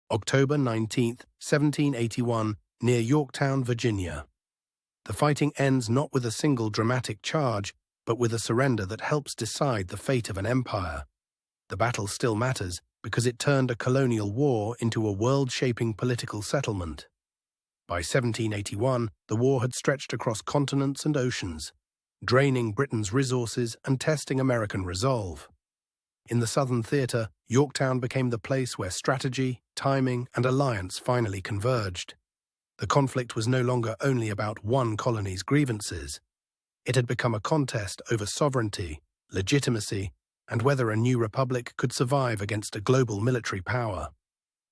October 19, 1781, near Yorktown, Virginia. The fighting ends not with a single dramatic charge, but with a surrender that helps decide the fate of an empire. The battle still matters because it turned a colonial war into a world-shaping political settlement. By 1781, the war had stretched across continents and oceans, draining Britain's resources and testing American resolve. In the Southern theatre, Yorktown became the place where strategy, timing, and alliance finally converged. The conflict was no longer only about one colony's grievances. It had become a contest over sovereignty, legitimacy, and whether a new republic could survive against a global military power.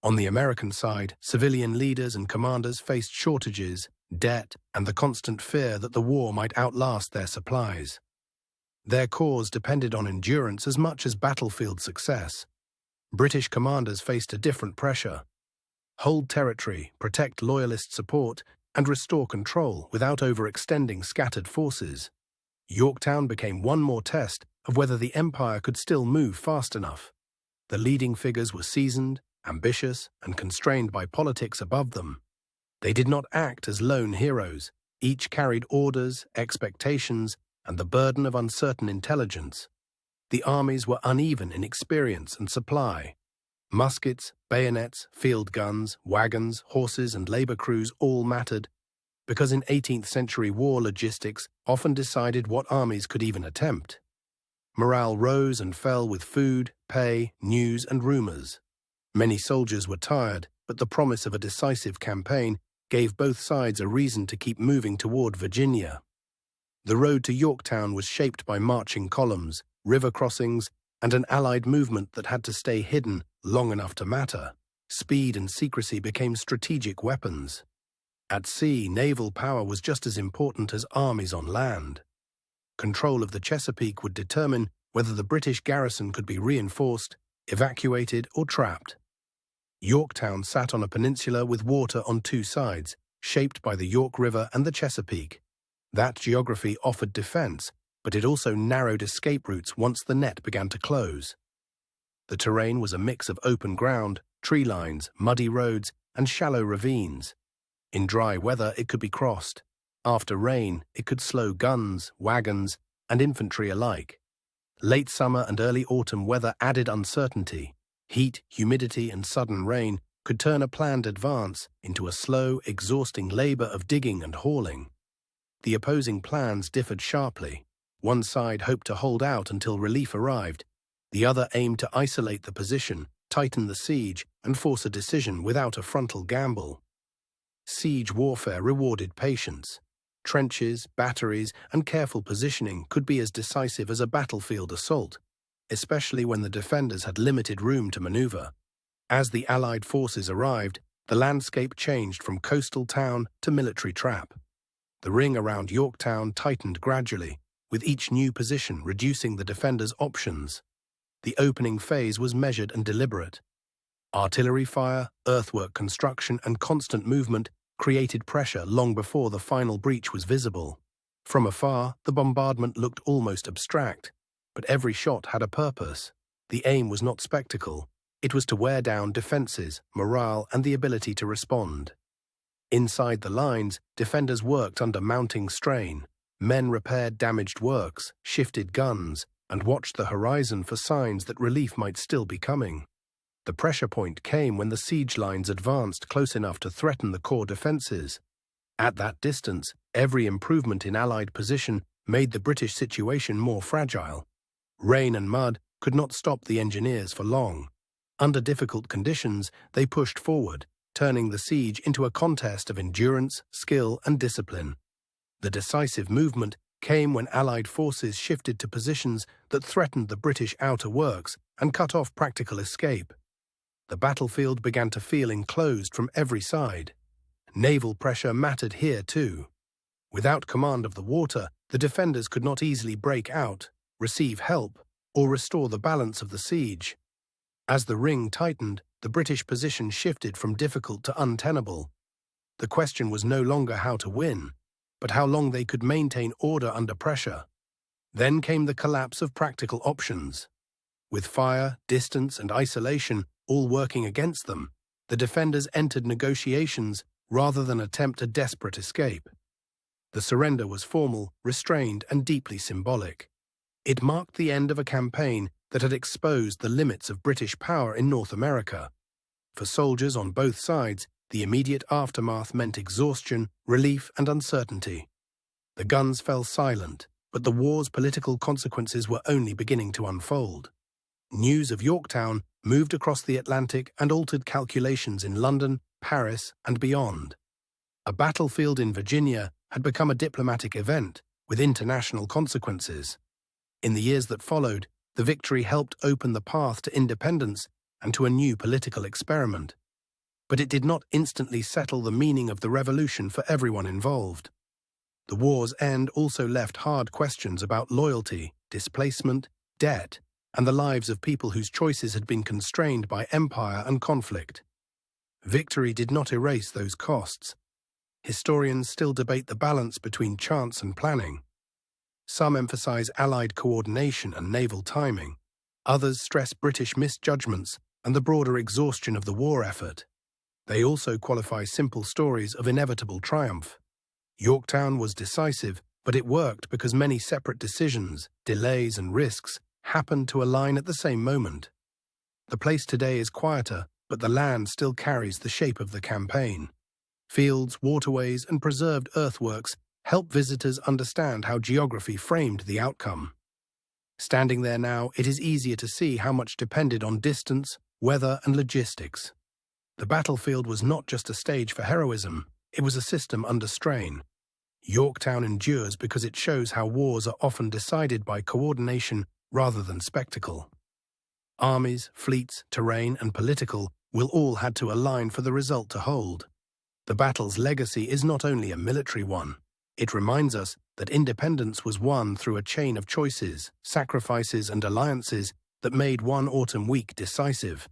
On the American side, civilian leaders and commanders faced shortages, debt, and the constant fear that the war might outlast their supplies. Their cause depended on endurance as much as battlefield success. British commanders faced a different pressure: hold territory, protect loyalist support, and restore control without overextending scattered forces. Yorktown became one more test of whether the empire could still move fast enough. The leading figures were seasoned, ambitious, and constrained by politics above them. They did not act as lone heroes. Each carried orders, expectations, and the burden of uncertain intelligence. The armies were uneven in experience and supply. Muskets, bayonets, field guns, wagons, horses, and labor crews all mattered, because in 18th century war logistics often decided what armies could even attempt. Morale rose and fell with food, pay, news, and rumors. Many soldiers were tired, but the promise of a decisive campaign gave both sides a reason to keep moving toward Virginia. The road to Yorktown was shaped by marching columns, river crossings, and an Allied movement that had to stay hidden long enough to matter. Speed and secrecy became strategic weapons. At sea, naval power was just as important as armies on land. Control of the Chesapeake would determine whether the British garrison could be reinforced, evacuated, or trapped. Yorktown sat on a peninsula with water on two sides, shaped by the York River and the Chesapeake. That geography offered defense, but it also narrowed escape routes once the net began to close. The terrain was a mix of open ground, tree lines, muddy roads, and shallow ravines. In dry weather, it could be crossed. After rain, it could slow guns, wagons, and infantry alike. Late summer and early autumn weather added uncertainty. Heat, humidity, and sudden rain could turn a planned advance into a slow, exhausting labor of digging and hauling. The opposing plans differed sharply. One side hoped to hold out until relief arrived. The other aimed to isolate the position, tighten the siege, and force a decision without a frontal gamble. Siege warfare rewarded patience. Trenches, batteries, and careful positioning could be as decisive as a battlefield assault, especially when the defenders had limited room to maneuver. As the Allied forces arrived, the landscape changed from coastal town to military trap. The ring around Yorktown tightened gradually, with each new position reducing the defenders' options. The opening phase was measured and deliberate. Artillery fire, earthwork construction, and constant movement created pressure long before the final breach was visible. From afar, the bombardment looked almost abstract, but every shot had a purpose. The aim was not spectacle. It was to wear down defenses, morale, and the ability to respond. Inside the lines, defenders worked under mounting strain. Men repaired damaged works, shifted guns, and watched the horizon for signs that relief might still be coming. The pressure point came when the siege lines advanced close enough to threaten the core defenses. At that distance, every improvement in Allied position made the British situation more fragile. Rain and mud could not stop the engineers for long. Under difficult conditions, they pushed forward, turning the siege into a contest of endurance, skill, and discipline. The decisive movement came when Allied forces shifted to positions that threatened the British outer works and cut off practical escape. The battlefield began to feel enclosed from every side. Naval pressure mattered here too. Without command of the water, the defenders could not easily break out, receive help, or restore the balance of the siege. As the ring tightened, the British position shifted from difficult to untenable. The question was no longer how to win, but how long they could maintain order under pressure. Then came the collapse of practical options. With fire, distance, and isolation all working against them, The defenders entered negotiations rather than attempt a desperate escape. The surrender was formal, restrained, and deeply symbolic. It marked the end of a campaign that had exposed the limits of British power in North America. For soldiers on both sides, the immediate aftermath meant exhaustion, relief, and uncertainty. The guns fell silent, but the war's political consequences were only beginning to unfold. News of Yorktown moved across the Atlantic and altered calculations in London, Paris, and beyond. A battlefield in Virginia had become a diplomatic event with international consequences. In the years that followed, the victory helped open the path to independence and to a new political experiment. But it did not instantly settle the meaning of the revolution for everyone involved. The war's end also left hard questions about loyalty, displacement, debt, and the lives of people whose choices had been constrained by empire and conflict. Victory did not erase those costs. Historians still debate the balance between chance and planning. Some emphasize Allied coordination and naval timing. Others stress British misjudgments and the broader exhaustion of the war effort. They also qualify simple stories of inevitable triumph. Yorktown was decisive, but it worked because many separate decisions, delays, and risks happened to align at the same moment. The place today is quieter, but the land still carries the shape of the campaign. Fields, waterways, and preserved earthworks help visitors understand how geography framed the outcome. Standing there now, it is easier to see how much depended on distance, weather, and logistics. The battlefield was not just a stage for heroism, it was a system under strain. Yorktown endures because it shows how wars are often decided by coordination rather than spectacle. Armies, fleets, terrain, and political will all had to align for the result to hold. The battle's legacy is not only a military one. It reminds us that independence was won through a chain of choices, sacrifices, and alliances that made one autumn week decisive.